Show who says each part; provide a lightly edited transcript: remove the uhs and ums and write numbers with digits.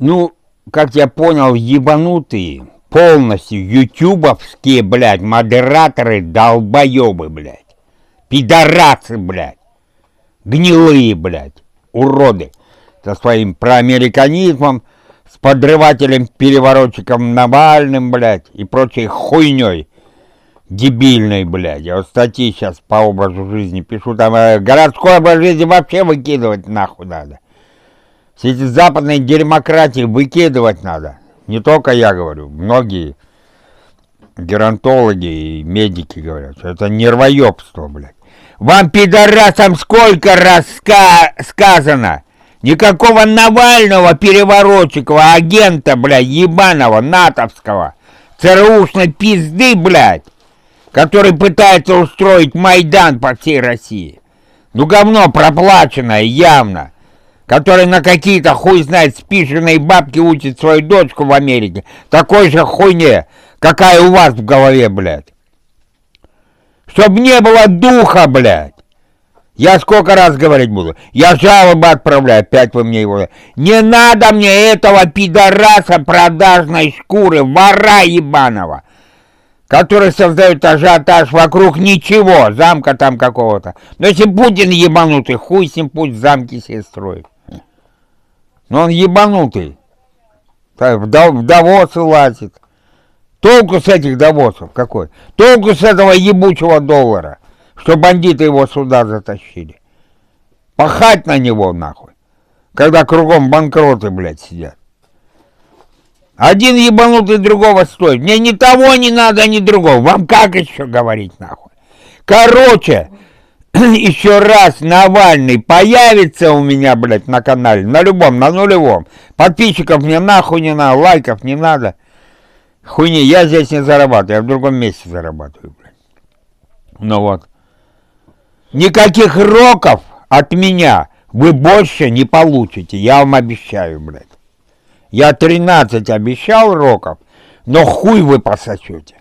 Speaker 1: Ну, как я понял, ебанутые, полностью ютубовские, блядь, модераторы, долбоебы, блядь. Пидорасы, блядь. Гнилые, блядь. Уроды. Со своим проамериканизмом, с подрывателем-переворотчиком Навальным, блядь, и прочей хуйней. Дебильной, блядь. Я вот статьи сейчас по образу жизни пишу, там городской образ жизни вообще выкидывать нахуй надо. Все эти западные демократии выкидывать надо. Не только я говорю, многие геронтологи и медики говорят, что это нервоебство, блядь. Вам, пидорасам, сколько раз сказано? Никакого Навального переворотчикова, агента, блядь, ебаного, натовского, ЦРУшной пизды, блядь, который пытается устроить Майдан по всей России. Ну, говно проплаченное, явно. Который на какие-то, хуй знает, спишенные бабки учит свою дочку в Америке. Такой же хуйне, какая у вас в голове, блядь. Чтоб не было духа, блядь. Я сколько раз говорить буду. Я жалобы отправляю, опять вы мне его... Не надо мне этого пидораса продажной шкуры, вора ебаного, который создает ажиотаж вокруг ничего, замка там какого-то. Но если Путин ебанутый, хуй с ним, пусть замки себе строит. Но он ебанутый. В Давосы лазит. Толку с этих Давосов какой? Толку с этого ебучего доллара, что бандиты его сюда затащили. Пахать на него нахуй, когда кругом банкроты, блядь, сидят. Один ебанутый другого стоит. Мне ни того не надо, ни другого. Вам как еще говорить нахуй? Короче, еще раз Навальный появится у меня, блядь, на канале, на любом, на нулевом. Подписчиков мне нахуй не надо, лайков не надо. Хуйни, я здесь не зарабатываю, я в другом месте зарабатываю, блядь. Ну вот. Никаких роков от меня вы больше не получите, я вам обещаю, блядь. Я 13 обещал роков, но хуй вы пососете.